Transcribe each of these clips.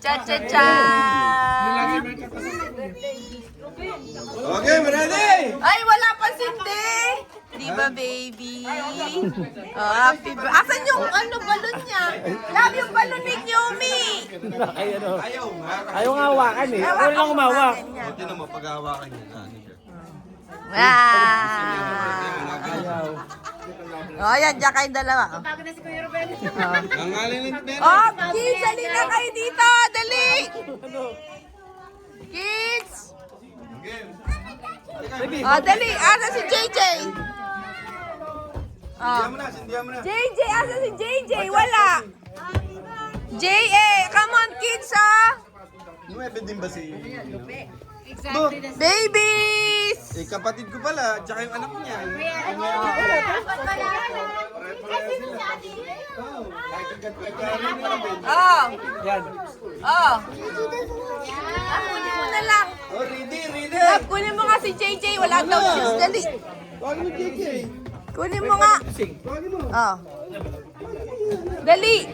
Cha-cha-cha! Okay, ready? Ay, wala pa sindi! Di ba, baby? Oh, happy birthday. Asan yung balon niya? Love yung balon ni Yumi! Ayaw nga hawakan eh. Ako lang umawak. Buti na mapag-hawakan niya. Wow! Oh, ayan, diyan kayong dalawa. Nangalan ng pera. Oh, kids, dali na kayo dito! Dali! Kids! Oh, dali! Asa si JJ? Oh. Sindihan mo na. JJ, asa si JJ? Wala! JA, come on kids, ah! Nuwebe din ba si... Babies! Eh, kapatid ko pala, tsaka yung anak niya. Oh! Yan. Oh! Kunin mo na lang. Oh, ready, ready. Love, kunin mo nga si JJ. Wala daw shoes. Dali. Huwag mo, JJ. Kunin mo nga. Huwag mo. Oh. Dali.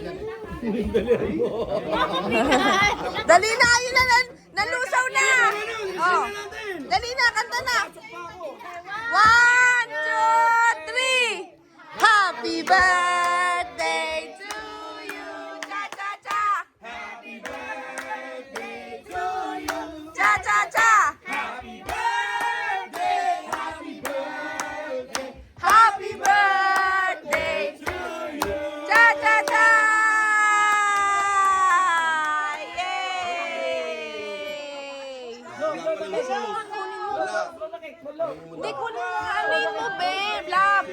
Dali na. Ayun na. Nalusaw na. Oh. Dali na. Kanta na. 1, 2, 3. Happy birthday to you. Cha-cha-cha. Happy birthday to you. Cha-cha-cha. Happy birthday. Happy birthday. Happy birthday to you. Cha-cha-cha. Yay! Hindi, kunin mo nga ano mo, babe. Love.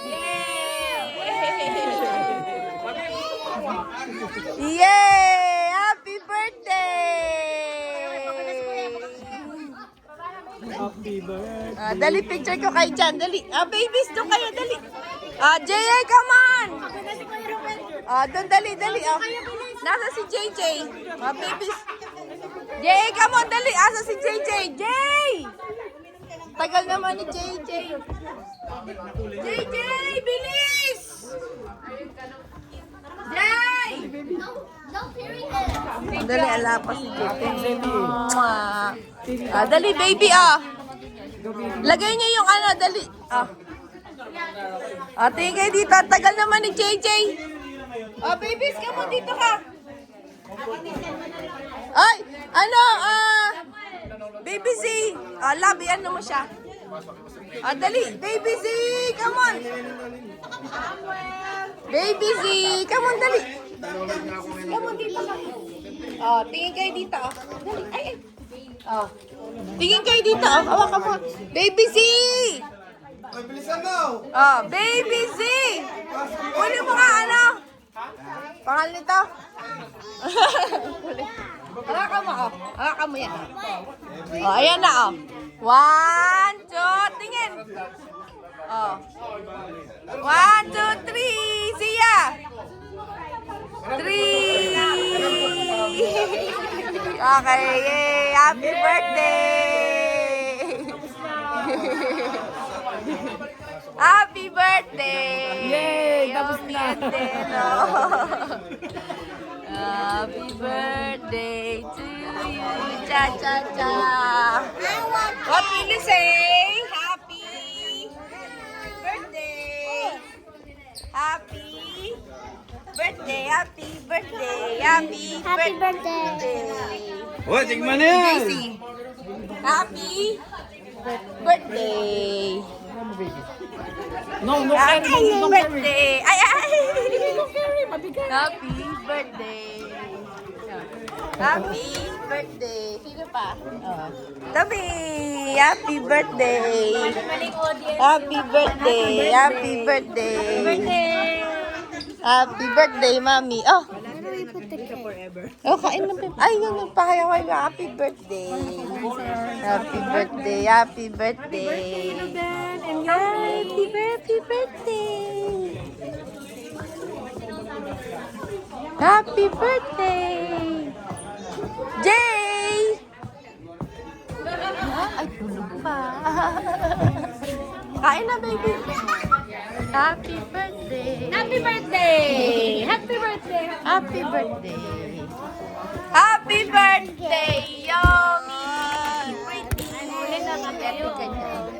Yay! Yay! Happy birthday! Happy birthday. Dali, picture ko kayo dyan. Dali. Babies, doon kayo. Dali. JJ, come on! Doon, dali, dali. Nasa si JJ. Babies. JJ, come on, dali. Asa si JJ? Jay! Tagal naman ni JJ. JJ, bilis! Jay! Dali, ala pa si JJ. Dali, baby, Lagay niyo yung ano, dali. Tingin kayo dito. Tagal naman ni JJ. Babies, come on, dito ka. Ay, ano, Baby Z. Love, ano mo siya? Dali, Baby Z, come on. Baby Z, come on, dali. Come on, dito ka. Tingin kayo dito, Dali, ay. Tingin kayo dito, hawakan mo. Baby Z. Ay, bilisan mo. Baby Z. Kunin mo nga, ano? Pangalan nito? Hawakan mo, Hawakan mo yan. Ayan na, 1, 2, tingin. 1, 2, 3. Siya. 3. Okay, yay. Happy birthday. Happy birthday. Yay! Tapos na. Happy birthday to you. Cha-cha-cha. What will you say? Happy birthday. Happy birthday. Happy birthday. Happy birthday. Oh, tigman na yan. Daisy. Happy birthday. No, Happy no, birthday. Ay. Happy birthday. Happy birthday. Sino pa? Tabi. Happy birthday. Happy birthday. Happy birthday. Happy birthday, Mami. Kain na. Ay, yun pa kaya kayo. Happy birthday. Happy birthday. Happy birthday. Happy birthday. Happy birthday. Jay! Ay, tulog pa. Kain na, baby. Happy birthday. Happy birthday! Happy birthday! Happy birthday. Happy birthday, Yomi. Pretty. Happy ka dyan.